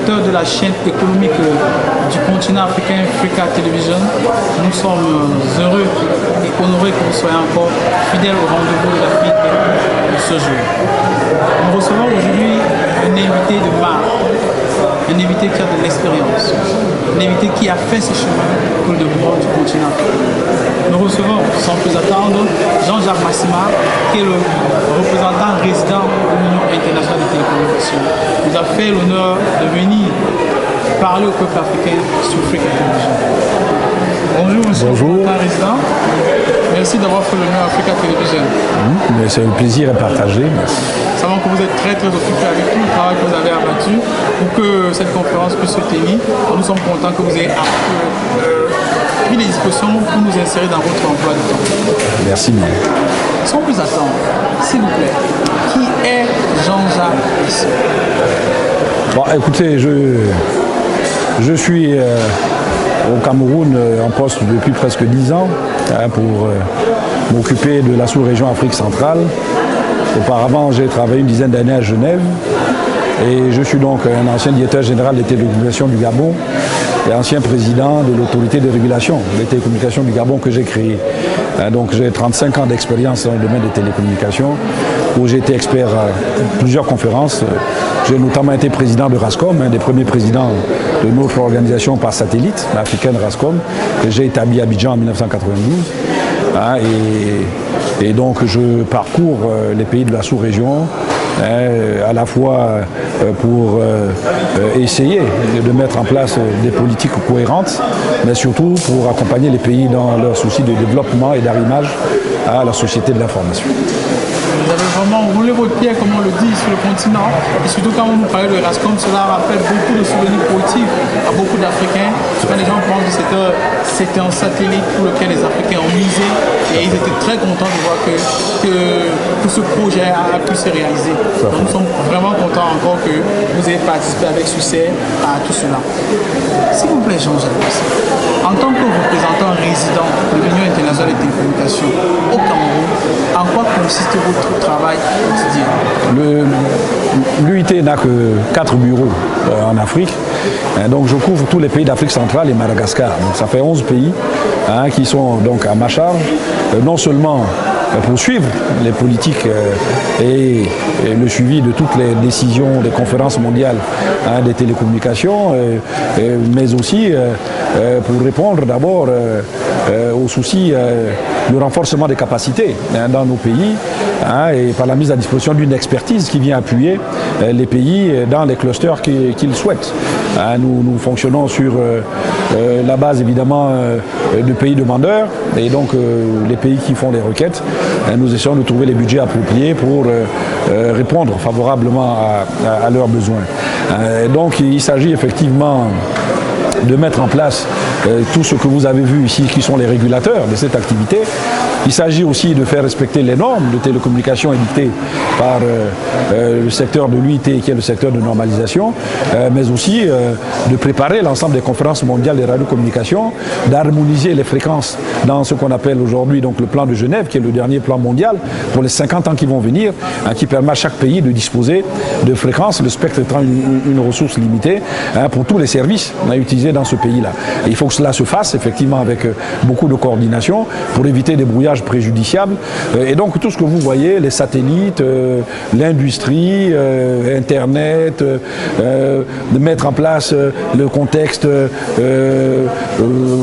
directeur de la chaîne économique du continent africain, Africa Television. Nous sommes heureux et honorés que vous soyez encore fidèles au rendez-vous de l'Afrique de ce jour. Nous recevons aujourd'hui un invité de marque, un invité qui a de l'expérience, un invité qui a fait ce chemin pour le développement du continent africain. Nous recevons, sans plus attendre, Jean-Jacques Massima, qui est le représentant résident de l'Union internationale de télécommunications. Il nous a fait l'honneur de venir parler au peuple africain sur Africa Television. Bonjour, monsieur le représentant résident. Merci d'avoir fait l'honneur à Africa Television. C'est un plaisir à partager. Merci. Nous savons que vous êtes très occupé avec tout le travail que vous avez abattu pour que cette conférence puisse se tenir. Nous sommes contents que vous ayez pris les dispositions pour nous insérer dans votre emploi de temps. Merci bien. Sans plus attendre, s'il vous plaît, qui est Jean-Jacques Massima? Bon, écoutez, je suis au Cameroun en poste depuis presque 10 ans pour m'occuper de la sous-région Afrique centrale. Auparavant, j'ai travaillé une dizaine d'années à Genève et je suis donc un ancien directeur général des télécommunications du Gabon et ancien président de l'autorité de régulation des télécommunications du Gabon que j'ai créé. Donc j'ai 35 ans d'expérience dans le domaine des télécommunications où j'ai été expert à plusieurs conférences. J'ai notamment été président de RASCOM, un des premiers présidents de notre organisation par satellite, l'africaine RASCOM, que j'ai établi à Abidjan en 1992. Et donc je parcours les pays de la sous-région à la fois pour essayer de mettre en place des politiques cohérentes, mais surtout pour accompagner les pays dans leur souci de développement et d'arrimage à la société de l'information. Vous avez vraiment roulé votre pierre, comme on le dit, sur le continent. Et surtout quand vous nous parlez de RASCOM, cela rappelle beaucoup de souvenirs positifs à beaucoup d'Africains. Quand les gens pensent que c'était un satellite pour lequel les Africains ont misé. Et ils étaient très contents de voir que ce projet a pu se réaliser. Donc nous sommes vraiment contents encore que vous ayez participé avec succès à tout cela. S'il vous plaît, Jean-Jacques, en tant que représentant résident de l'Union internationale des télécommunications au Cameroun, en quoi consiste votre travail quotidien? L'UIT n'a que 4 bureaux en Afrique. Donc je couvre tous les pays d'Afrique centrale et Madagascar. Donc ça fait 11 pays qui sont donc à ma charge, non seulement pour suivre les politiques et le suivi de toutes les décisions des conférences mondiales des télécommunications, mais aussi pour répondre d'abord aux soucis du renforcement des capacités dans nos pays et par la mise à disposition d'une expertise qui vient appuyer les pays dans les clusters qu'ils souhaitent. Nous fonctionnons sur la base évidemment de pays demandeurs et donc les pays qui font les requêtes. Nous essayons de trouver les budgets appropriés pour répondre favorablement à leurs besoins. Donc il s'agit effectivement de mettre en place tout ce que vous avez vu ici qui sont les régulateurs de cette activité. Il s'agit aussi de faire respecter les normes de télécommunications édictées par le secteur de l'UIT qui est le secteur de normalisation, mais aussi de préparer l'ensemble des conférences mondiales des radiocommunications, d'harmoniser les fréquences dans ce qu'on appelle aujourd'hui donc le plan de Genève qui est le dernier plan mondial pour les 50 ans qui vont venir, qui permet à chaque pays de disposer de fréquences, le spectre étant une ressource limitée pour tous les services utilisés dans ce pays-là. Il faut que cela se fasse effectivement avec beaucoup de coordination pour éviter des brouillages préjudiciables. Et donc tout ce que vous voyez, les satellites, l'industrie, Internet, de mettre en place le contexte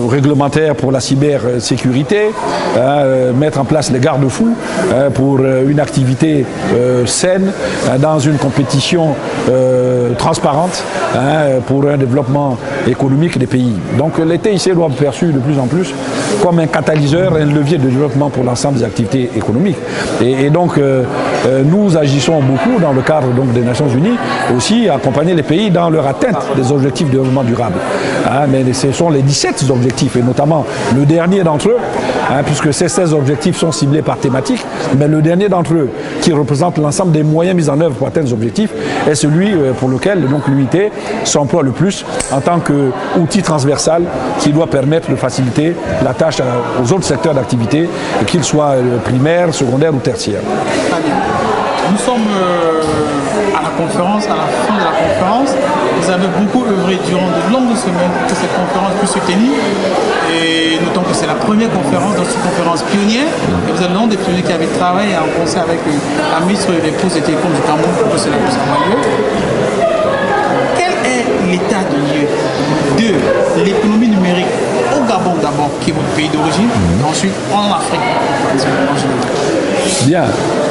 réglementaire pour la cybersécurité, mettre en place les garde-fous pour une activité saine dans une compétition transparente pour un développement économique des pays. Donc les TIC doivent être perçus de plus en plus comme un catalyseur, un levier de développement pour l'ensemble des activités économiques. Et donc nous agissons beaucoup dans le cadre donc, des Nations Unies, aussi accompagner les pays dans leur atteinte des objectifs de développement durable. Mais ce sont les 17 objectifs, et notamment le dernier d'entre eux, puisque ces 16 objectifs sont ciblés par thématique, mais le dernier d'entre eux, qui représente l'ensemble des moyens mis en œuvre pour atteindre ces objectifs, est celui pour lequel l'UIT s'emploie le plus en tant qu'outil transversal qui doit permettre de faciliter la tâche aux autres secteurs d'activité, qu'ils soient primaires, secondaires ou tertiaires. Très bien. Nous sommes à la conférence, à la fin de la conférence, vous avez beaucoup œuvré durant de longues semaines pour que cette conférence puisse se tenir. Et notons que c'est la première conférence, donc c'est une conférence pionnière. Et vous êtes l'un des pionniers qui avait travaillé en concert avec la ministre des Postes et Télécoms du Cameroun pour que cela puisse avoir lieu. Quel est l'état de lieu de l'économie numérique au Gabon d'abord, qui est votre pays d'origine, et ensuite en Afrique en général? Bien,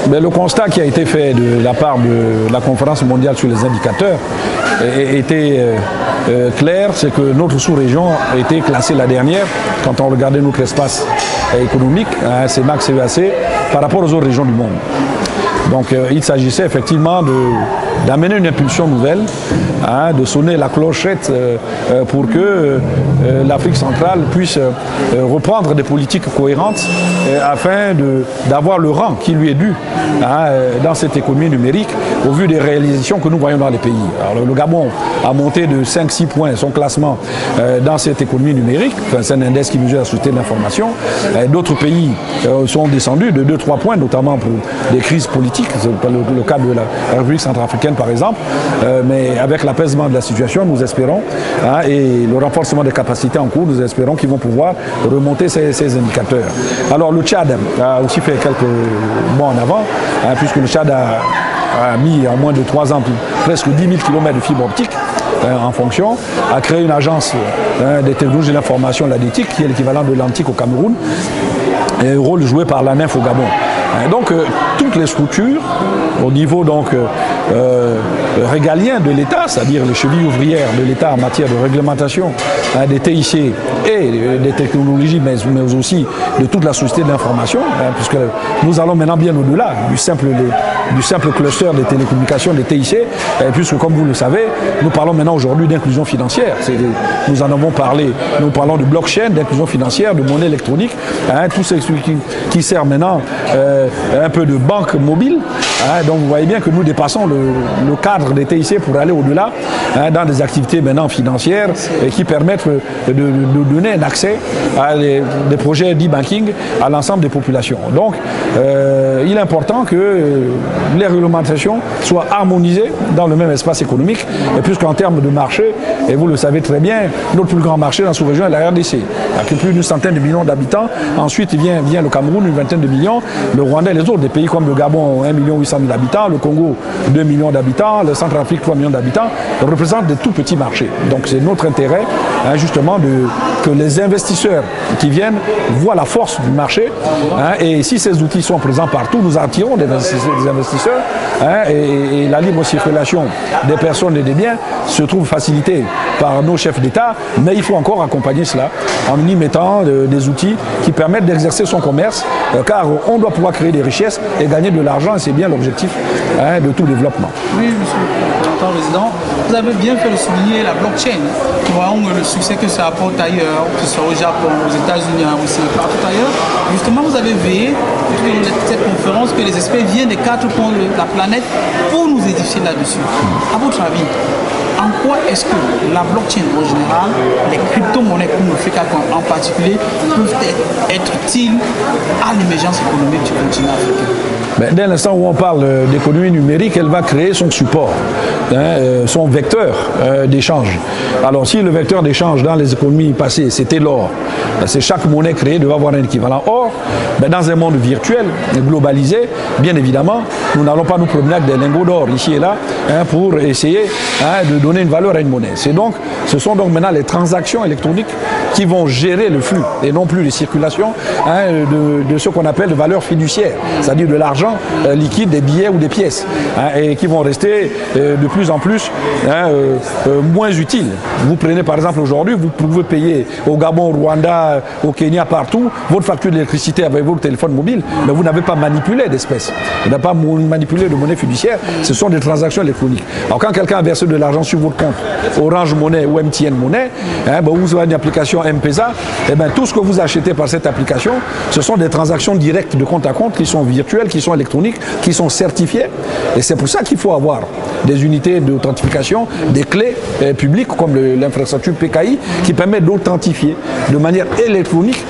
mais le constat qui a été fait de la part de la conférence mondiale sur les indicateurs était clair, c'est que notre sous-région a été classée la dernière quand on regardait notre espace économique, CEMAC, CEAC, par rapport aux autres régions du monde. Donc il s'agissait effectivement d'amener une impulsion nouvelle, de sonner la clochette pour que l'Afrique centrale puisse reprendre des politiques cohérentes afin d'avoir le rang qui lui est dû dans cette économie numérique au vu des réalisations que nous voyons dans les pays. Alors, le Gabon a monté de 5-6 points son classement dans cette économie numérique, c'est un index qui mesure la société de l'information. D'autres pays sont descendus de 2-3 points, notamment pour des crises politiques. C'est le cas de la République centrafricaine par exemple, mais avec l'apaisement de la situation, nous espérons, et le renforcement des capacités en cours, nous espérons qu'ils vont pouvoir remonter ces indicateurs. Alors le Tchad a aussi fait quelques mois en avant, puisque le Tchad a mis en moins de 3 ans presque 10 000 km de fibre optique en fonction, a créé une agence des technologies de l'information, l'ADETIC, qui est l'équivalent de l'ANTIC au Cameroun, et un rôle joué par l'ANEF au Gabon. Donc toutes les structures au niveau donc régalien de l'État, c'est-à-dire les chevilles ouvrières de l'État en matière de réglementation des TIC et des technologies, mais aussi de toute la société de l'information, puisque nous allons maintenant bien au-delà du simple cluster des télécommunications, des TIC, puisque comme vous le savez, nous parlons maintenant aujourd'hui d'inclusion financière. Nous en avons parlé, nous parlons de blockchain, d'inclusion financière, de monnaie électronique, tout ce qui sert maintenant un peu de banque mobile. Donc vous voyez bien que nous dépassons le cadre des TIC pour aller au-delà dans des activités maintenant financières qui permettent de donner un accès à des projets d'e-banking à l'ensemble des populations. Donc il est important que les réglementations soient harmonisées dans le même espace économique, et puisqu'en termes de marché, et vous le savez très bien, notre plus grand marché dans la sous-région est la RDC, avec plus d'une centaine de millions d'habitants. Ensuite vient le Cameroun, une vingtaine de millions, le Rwanda et les autres, des pays comme le Gabon, 1 800 000 habitants, le Congo, 2 millions d'habitants, le Centrafrique, 3 millions d'habitants, représentent des tout petits marchés. Donc c'est notre intérêt, justement, que les investisseurs qui viennent voient la force du marché, et si ces outils sont présents partout, nous attirons des investisseurs, et la libre circulation des personnes et des biens se trouve facilitée par nos chefs d'État, mais il faut encore accompagner cela en y mettant des outils qui permettent d'exercer son commerce, car on doit pouvoir créer des richesses et gagner de l'argent, et c'est bien l'objectif de tout développement. Oui, monsieur le président, vous avez bien fait de souligner la blockchain. Nous voyons le succès que ça apporte ailleurs, que ce soit au Japon, aux États-Unis, aussi partout ailleurs. Justement, vous avez veillé tout au long de cette conférence que les experts viennent des 4 coins de la planète pour nous édifier là-dessus. À votre avis, en quoi est-ce que la blockchain en général, les crypto-monnaies comme le FECA en particulier, peuvent être utiles à l'émergence économique du continent africain? Dès l'instant où on parle d'économie numérique, elle va créer son support, son vecteur d'échange. Alors si le vecteur d'échange dans les économies passées, c'était l'or, c'est chaque monnaie créée devait avoir un équivalent or, dans un monde virtuel, globalisé, bien évidemment, nous n'allons pas nous promener avec des lingots d'or ici et là pour essayer de donner une valeur à une monnaie. Ce sont donc maintenant les transactions électroniques qui vont gérer le flux et non plus les circulations de ce qu'on appelle de valeur fiduciaire, c'est-à-dire de l'argent liquide, des billets ou des pièces, et qui vont rester de plus en plus moins utiles. Vous prenez par exemple aujourd'hui, vous pouvez payer au Gabon, au Rwanda, au Kenya, partout, votre facture d'électricité avec votre téléphone mobile, mais vous n'avez pas manipulé d'espèces, vous n'avez pas manipulé de monnaie fiduciaire, ce sont des transactions électroniques. Alors quand quelqu'un a versé de l'argent sur votre compte Orange Money ou MTN Money, vous avez une application M-Pesa, tout ce que vous achetez par cette application, ce sont des transactions directes de compte à compte qui sont virtuelles, qui sont électroniques, qui sont certifiées. Et c'est pour ça qu'il faut avoir des unités d'authentification, des clés publiques comme l'infrastructure PKI qui permet d'authentifier de manière électronique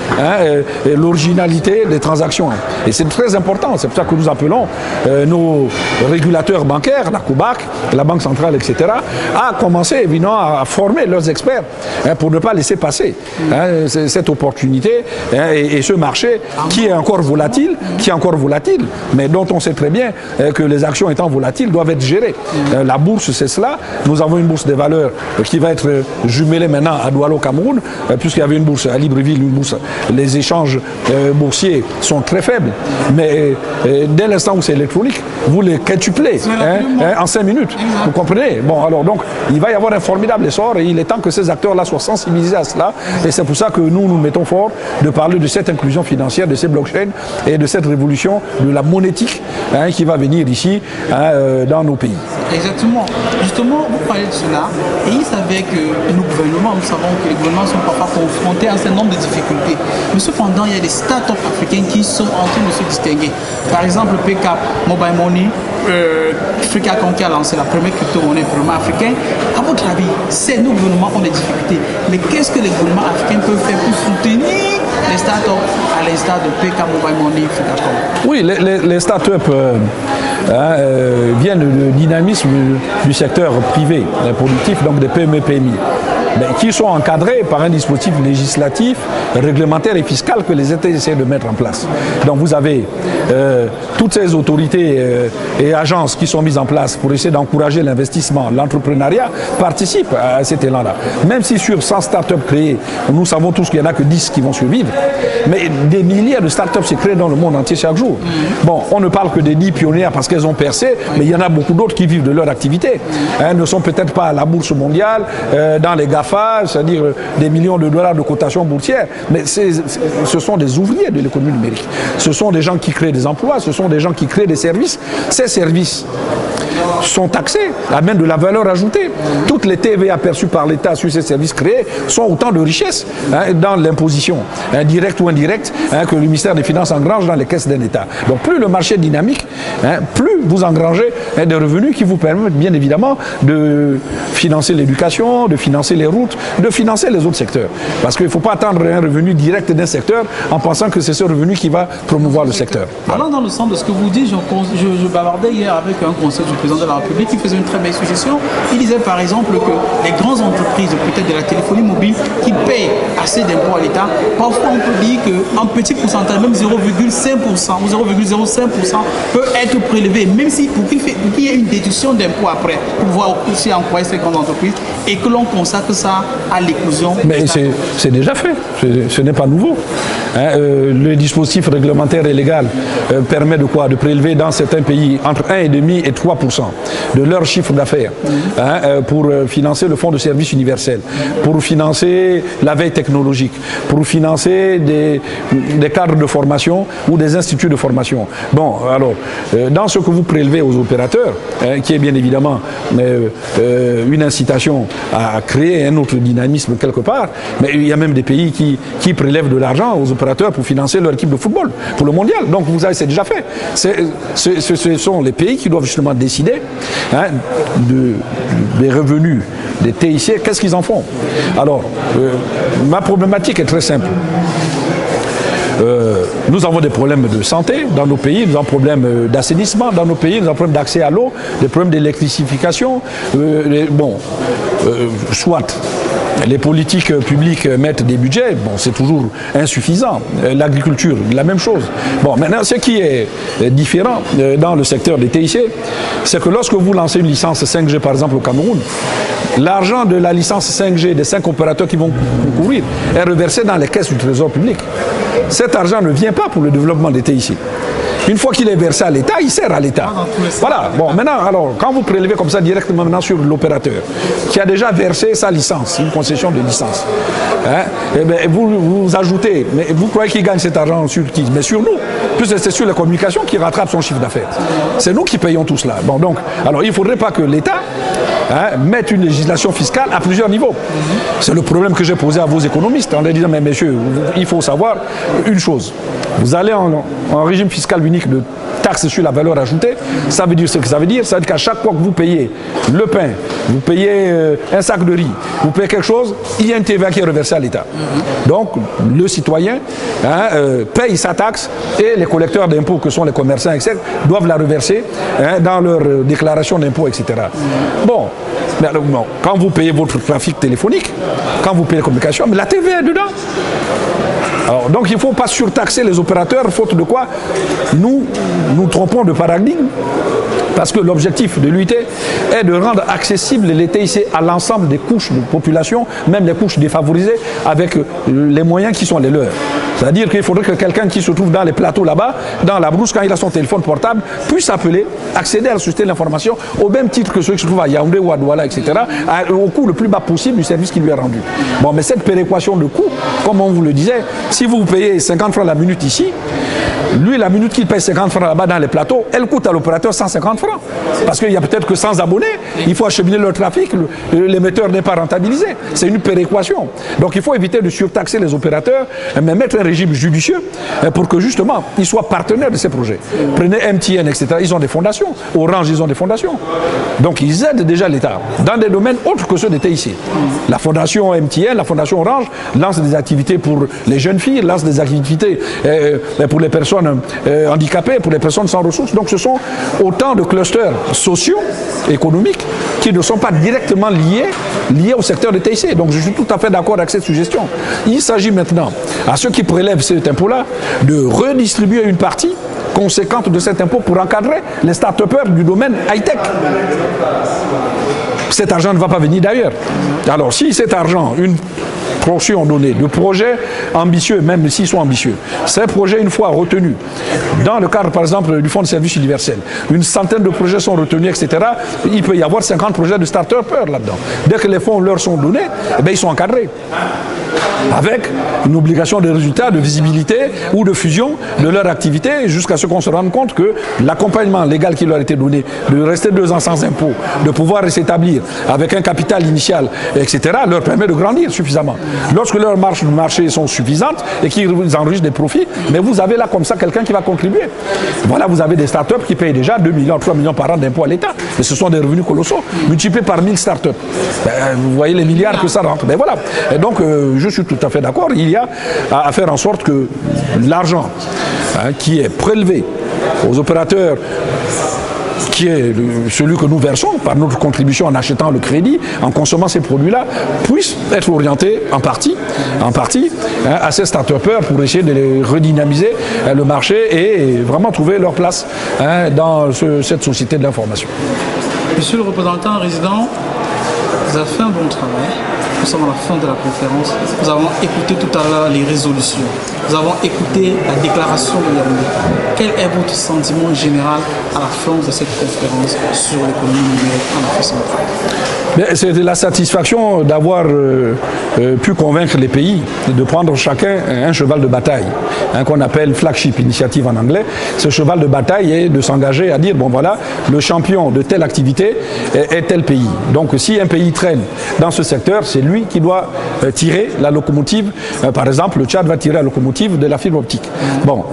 l'originalité des transactions. Et c'est très important, c'est pour ça que nous appelons nos régulateurs bancaires, la COBAC, la Banque centrale, etc., à commencer évidemment à former leurs experts pour ne pas laisser passer cette opportunité et ce marché qui est encore volatile, mais dont on sait très bien que les actions étant volatiles doivent être gérées. La bourse, c'est cela. Nous avons une bourse des valeurs qui va être jumelée maintenant à Douala au Cameroun, puisqu'il y avait une bourse à Libreville, une bourse. Les échanges boursiers sont très faibles, mais dès l'instant où c'est électronique, vous les quintuplez en 5 minutes. Vous comprenez? Bon, alors donc, il va y avoir un formidable essor et il est temps que ces acteurs-là soient sensibilisés à cela. Et c'est pour ça que nous mettons fort de parler de cette inclusion financière, de ces blockchains et de cette révolution de la monétique qui va venir ici dans nos pays. Exactement. Justement, vous parlez de cela et il s'avère que nos gouvernements, nous savons que les gouvernements sont parfois confrontés à un certain nombre de difficultés. Mais cependant, il y a des startups africains qui sont en train de se distinguer. Par exemple, PCAP, Mobile Money, Fricacom qui a lancé la première crypto-monnaie vraiment africaine. À votre avis, c'est nos gouvernements qui ont des difficultés. Mais qu'est-ce que les gouvernements africains peuvent faire pour soutenir les startups à l'instar de PCAP, Mobile Money, Fricacom? Oui, les startups viennent du dynamisme du secteur privé, productif, donc des PME-PMI. Mais qui sont encadrés par un dispositif législatif, réglementaire et fiscal que les États essaient de mettre en place. Donc vous avez toutes ces autorités et agences qui sont mises en place pour essayer d'encourager l'investissement, l'entrepreneuriat, participent à cet élan-là. Même si sur 100 startups créées, nous savons tous qu'il n'y en a que 10 qui vont survivre, mais des milliers de startups se créent dans le monde entier chaque jour. Bon, on ne parle que des 10 pionnières parce qu'elles ont percé, mais il y en a beaucoup d'autres qui vivent de leur activité. Elles ne sont peut-être pas à la bourse mondiale, dans les GAFA, c'est-à-dire des millions de dollars de cotation boursière, mais ce sont des ouvriers de l'économie numérique. Ce sont des gens qui créent des emplois, ce sont des gens qui créent des services. Ces services sont taxés, amènent de la valeur ajoutée. Toutes les TVA perçues par l'État sur ces services créés sont autant de richesses dans l'imposition, directe ou indirecte, que le ministère des Finances engrange dans les caisses d'un État. Donc plus le marché est dynamique, plus vous engrangez des revenus qui vous permettent bien évidemment de financer l'éducation, de financer les routes, de financer les autres secteurs. Parce qu'il ne faut pas attendre un revenu direct d'un secteur en pensant que c'est ce revenu qui va promouvoir le secteur. Allant dans le sens de ce que vous dites, je bavardais hier avec un conseil du président de la République qui faisait une très belle suggestion. Il disait par exemple que les grandes entreprises, peut-être de la téléphonie mobile, qui payent assez d'impôts à l'État, parfois on peut dire qu'un petit pourcentage, même 0,5% ou 0,05% peut être prélevé, même si pour qu'il y ait une déduction d'impôts après, pour pouvoir aussi employer ces grandes entreprises et que l'on consacre ça à l'éclosion. Mais c'est déjà fait, ce n'est pas nouveau. Le dispositif réglementaire et légal permet de quoi? De prélever dans certains pays entre 1,5 et 3% de leur chiffre d'affaires pour financer le fonds de service universel, pour financer la veille technologique, pour financer des cadres de formation ou des instituts de formation. Bon, alors, dans ce que vous prélevez aux opérateurs, qui est bien évidemment une incitation à créer un autre dynamisme quelque part, mais il y a même des pays qui prélèvent de l'argent aux opérateurs pour financer leur équipe de football, pour le mondial. Donc vous avez, c'est déjà fait. Ce sont les pays qui doivent justement décider des revenus des TIC, qu'est-ce qu'ils en font? Alors, ma problématique est très simple. Nous avons des problèmes de santé dans nos pays, nous avons des problèmes d'assainissement dans nos pays, nous avons des problèmes d'accès à l'eau, des problèmes d'électrification. Soit les politiques publiques mettent des budgets, bon, c'est toujours insuffisant. L'agriculture, la même chose. Bon, maintenant, ce qui est différent dans le secteur des TIC, c'est que lorsque vous lancez une licence 5G, par exemple, au Cameroun, l'argent de la licence 5G des 5 opérateurs qui vont concourir est reversé dans les caisses du trésor public. Cet argent ne vient pas pour le développement des TIC. Une fois qu'il est versé à l'État, il sert à l'État. Voilà. Bon, maintenant, alors, quand vous prélevez comme ça directement maintenant sur l'opérateur, qui a déjà versé sa licence, une concession de licence, hein, et bien, vous ajoutez, mais vous croyez qu'il gagne cet argent sur qui? Mais sur nous, puisque c'est sur les communications qui rattrape son chiffre d'affaires. C'est nous qui payons tout cela. Bon, donc, alors, il ne faudrait pas que l'État mette une législation fiscale à plusieurs niveaux. C'est le problème que j'ai posé à vos économistes en leur disant, mais messieurs, il faut savoir une chose. Vous allez en régime fiscal unique de taxe sur la valeur ajoutée, ça veut dire ce que ça veut dire. Ça veut dire qu'à chaque fois que vous payez le pain, vous payez un sac de riz, vous payez quelque chose, il y a un TVA qui est reversé à l'État. Donc, le citoyen paye sa taxe et les collecteurs d'impôts, que sont les commerçants, etc., doivent la reverser dans leur déclaration d'impôts, etc. Bon, mais alors, bon, quand vous payez votre trafic téléphonique, quand vous payez les communications, mais la TVA est dedans. Alors, donc il ne faut pas surtaxer les opérateurs, faute de quoi nous trompons de paradigme, parce que l'objectif de l'UIT est de rendre accessible les TIC à l'ensemble des couches de population, même les couches défavorisées, avec les moyens qui sont les leurs. C'est-à-dire qu'il faudrait que quelqu'un qui se trouve dans les plateaux là-bas, dans la brousse, quand il a son téléphone portable, puisse appeler, accéder à la société de l'information, au même titre que ceux qui se trouvent à Yaoundé ou à Douala, etc., au coût le plus bas possible du service qui lui est rendu. Bon, mais cette péréquation de coûts, comme on vous le disait, si vous payez 50 francs la minute ici, lui, la minute qu'il paye 50 francs là-bas dans les plateaux, elle coûte à l'opérateur 150 francs. Parce qu'il y a peut-être que 100 abonnés, il faut acheminer leur trafic, l'émetteur n'est pas rentabilisé. C'est une péréquation. Donc il faut éviter de surtaxer les opérateurs, mais mettre un régime judicieux pour que justement, ils soient partenaires de ces projets. Prenez MTN, etc. Ils ont des fondations. Orange, ils ont des fondations. Donc ils aident déjà l'État dans des domaines autres que ceux des TIC. La fondation MTN, la fondation Orange lance des activités pour les jeunes filles, lance des activités pour les personnes handicapées, pour les personnes sans ressources. Donc ce sont autant de clusters sociaux, économiques, qui ne sont pas directement liés au secteur des TIC. Donc je suis tout à fait d'accord avec cette suggestion. Il s'agit maintenant à ceux qui prélèvent cet impôt-là de redistribuer une partie conséquente de cet impôt pour encadrer les start-upers du domaine high-tech. Cet argent ne va pas venir d'ailleurs. Alors si cet argent, une portion donnée de projets ambitieux, même s'ils sont ambitieux, ces projets, une fois retenus, dans le cadre par exemple du Fonds de service universel, une centaine de projets sont retenus, etc., il peut y avoir 50 projets de start-upers là-dedans. Dès que les fonds leur sont donnés, eh bien, ils sont encadrés. Avec une obligation de résultat, de visibilité ou de fusion de leur activité, jusqu'à ce qu'on se rende compte que l'accompagnement légal qui leur a été donné, de rester 2 ans sans impôt, de pouvoir s'établir avec un capital initial, etc., leur permet de grandir suffisamment. Lorsque leurs marges de marché sont suffisantes et qu'ils enregistrent des profits, mais vous avez là comme ça quelqu'un qui va contribuer. Voilà, vous avez des startups qui payent déjà 2 millions, 3 millions par an d'impôts à l'État. Et ce sont des revenus colossaux, multipliés par 1000 startups. Vous voyez les milliards que ça rentre. Mais voilà. Et donc, je suis tout à fait d'accord. Il y a à faire en sorte que l'argent qui est prélevé aux opérateurs, qui est celui que nous versons par notre contribution en achetant le crédit, en consommant ces produits-là, puisse être orienté en partie à ces start-upers pour essayer de les redynamiser le marché et vraiment trouver leur place dans cette société de l'information. Monsieur le représentant résident, vous avez fait un bon travail. Nous sommes à la fin de la conférence. Nous avons écouté tout à l'heure les résolutions. Nous avons écouté la déclaration de Yaoundé. Quel est votre sentiment général à la fin de cette conférence sur l'économie numérique en Afrique centrale? C'est la satisfaction d'avoir pu convaincre les pays de prendre chacun un cheval de bataille, qu'on appelle flagship initiative en anglais. Ce cheval de bataille est de s'engager à dire, bon voilà, le champion de telle activité est tel pays. Donc si un pays traîne dans ce secteur, c'est lui qui doit tirer la locomotive. Par exemple, le Tchad va tirer la locomotive de la fibre optique. Bon,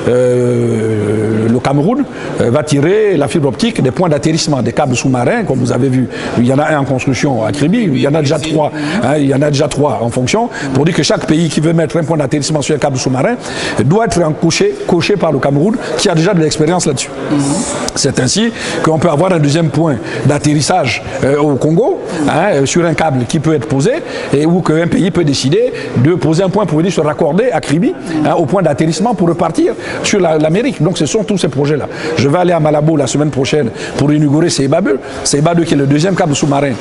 le Cameroun va tirer la fibre optique des points d'atterrissement, des câbles sous-marins, comme vous avez vu. Il y en a un en construction à Kribi, il y en a déjà 3. Il y en a déjà 3 en fonction, pour dire que chaque pays qui veut mettre un point d'atterrissement sur un câble sous-marin doit être coché par le Cameroun, qui a déjà de l'expérience là-dessus. C'est ainsi qu'on peut avoir un deuxième point d'atterrissage au Congo, sur un câble qui peut être posé, et où qu'un pays peut décider de poser un point pour venir se raccorder à Kribi, au point d'atterrissement pour repartir sur l'Amérique. Donc ce sont tous ces projets-là. Je vais aller à Malabo la semaine prochaine pour inaugurer Seiba 2. Seiba 2 qui est le deuxième câble sous-marin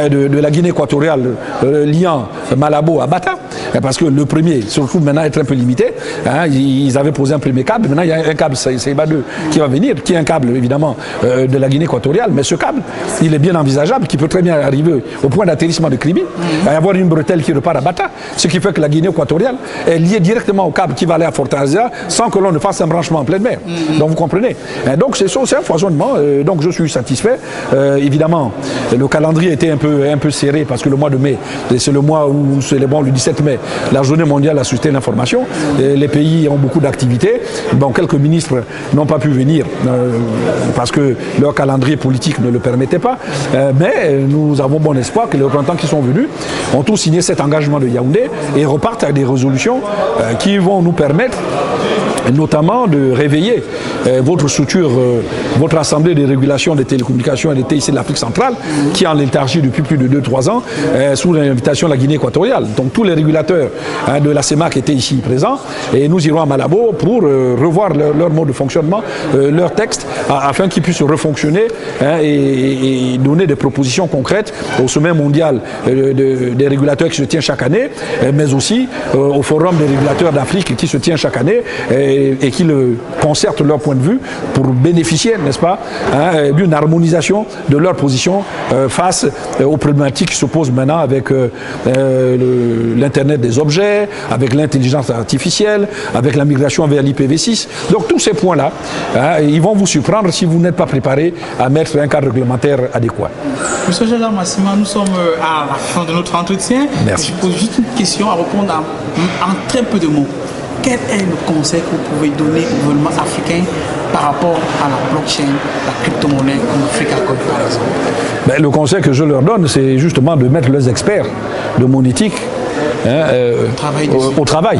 de la Guinée équatoriale liant Malabo à Bata. parce que le premier se retrouve maintenant à être un peu limité. Hein, ils avaient posé un premier câble, maintenant il y a un câble Saiba 2 qui va venir, qui est un câble évidemment de la Guinée équatoriale, mais ce câble, il est bien envisageable, qui peut très bien arriver au point d'atterrissement de Kribi, à y avoir une bretelle qui repart à Bata, ce qui fait que la Guinée équatoriale est liée directement au câble qui va aller à Fortaleza sans que l'on ne fasse un branchement en pleine mer. Donc vous comprenez. Donc c'est un foisonnement, donc je suis satisfait. Évidemment, le calendrier était un peu serré parce que le mois de mai, c'est le mois où nous célébrons le 17 mai, la journée mondiale a suscité l'information. Les pays ont beaucoup d'activités. Bon, quelques ministres n'ont pas pu venir parce que leur calendrier politique ne le permettait pas. Mais nous avons bon espoir que les représentants qui sont venus ont tous signé cet engagement de Yaoundé et repartent avec des résolutions qui vont nous permettre notamment de réveiller votre structure, votre assemblée de régulation des télécommunications et des TIC de l'Afrique centrale, qui est en léthargie depuis plus de 2-3 ans, sous l'invitation de la Guinée équatoriale. Donc tous les régulateurs de la CEMAC étaient ici présents et nous irons à Malabo pour revoir leur mode de fonctionnement, leur texte, afin qu'ils puissent refonctionner et donner des propositions concrètes au sommet mondial des régulateurs qui se tient chaque année, mais aussi au forum des régulateurs d'Afrique qui se tient chaque année et qui concertent leur point de vue pour bénéficier, n'est-ce pas, d'une harmonisation de leur position face aux problématiques qui se posent maintenant avec l'Internet des objets, avec l'intelligence artificielle, avec la migration vers l'IPv6. Donc tous ces points-là, ils vont vous surprendre si vous n'êtes pas préparé à mettre un cadre réglementaire adéquat. Monsieur Gérard Massima, nous sommes à la fin de notre entretien. Merci. Je pose juste une question à répondre en très peu de mots. Quel est le conseil que vous pouvez donner au gouvernement africain par rapport à la blockchain, la crypto-monnaie comme Africacode par exemple? Ben, le conseil que je leur donne, c'est justement de mettre leurs experts de monétique au travail.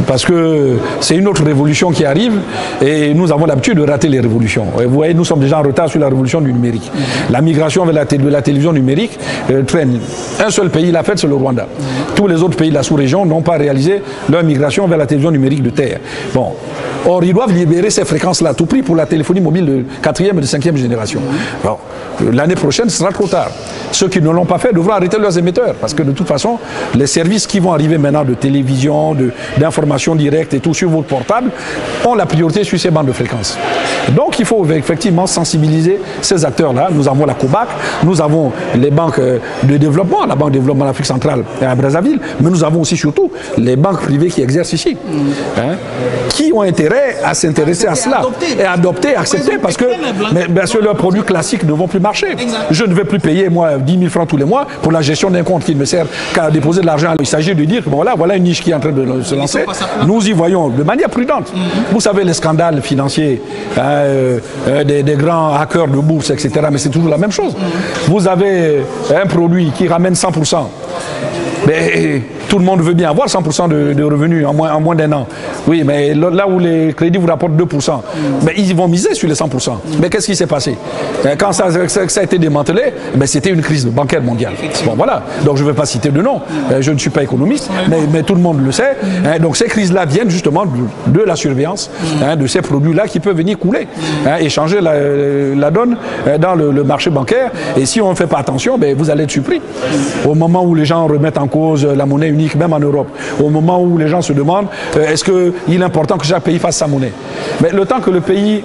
Parce que c'est une autre révolution qui arrive et nous avons l'habitude de rater les révolutions. Et vous voyez, nous sommes déjà en retard sur la révolution du numérique. La migration vers de la télévision numérique traîne. Un seul pays l'a fait, c'est le Rwanda. Tous les autres pays de la sous-région n'ont pas réalisé leur migration vers la télévision numérique de terre. Bon. Or, ils doivent libérer ces fréquences-là à tout prix pour la téléphonie mobile de 4e et de 5e génération. Bon. L'année prochaine, ce sera trop tard. Ceux qui ne l'ont pas fait devront arrêter leurs émetteurs parce que de toute façon, les services qui vont arriver maintenant de télévision, d'information directe et tout sur votre portable ont la priorité sur ces bandes de fréquences. Donc il faut effectivement sensibiliser ces acteurs-là. Nous avons la COBAC, nous avons les banques de développement, la Banque de développement de l'Afrique centrale à Brazzaville, mais nous avons aussi surtout les banques privées qui exercent ici, qui ont intérêt à s'intéresser à cela et adopter, accepter parce que leurs produits classiques ne vont plus marcher. Je ne vais plus payer moi 10 000 francs tous les mois pour la gestion d'un compte qui ne me sert qu'à déposer de l'argent. Il s'agit de dire que bon, voilà une niche qui est en train de se lancer. Nous y voyons de manière prudente. Vous savez les scandales financiers des grands hackers de bourse, etc. Mais c'est toujours la même chose. Vous avez un produit qui ramène 100%. Mais tout le monde veut bien avoir 100% de revenus en moins d'un an. Oui, mais là où les crédits vous rapportent 2%, mais ils vont miser sur les 100%. Mais qu'est-ce qui s'est passé? Quand ça a été démantelé, c'était une crise bancaire mondiale. Bon, voilà. Donc je ne vais pas citer de nom. Je ne suis pas économiste, mais tout le monde le sait. Donc ces crises-là viennent justement de la surveillance de ces produits-là qui peuvent venir couler et changer la donne dans le marché bancaire. Et si on ne fait pas attention, vous allez être surpris. Au moment où les gens remettent en cause la monnaie unique, même en Europe, au moment où les gens se demandent est-ce qu'il est important que chaque pays fasse sa monnaie. Mais le temps que le pays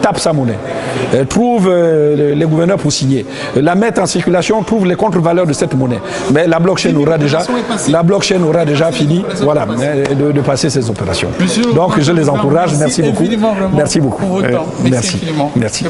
tape sa monnaie, trouve les gouverneurs pour signer, la mettre en circulation, trouve les contre-valeurs de cette monnaie, mais la blockchain aura déjà fini de passer ces opérations. Donc je les encourage. Merci beaucoup. Merci beaucoup. Merci infiniment. Merci.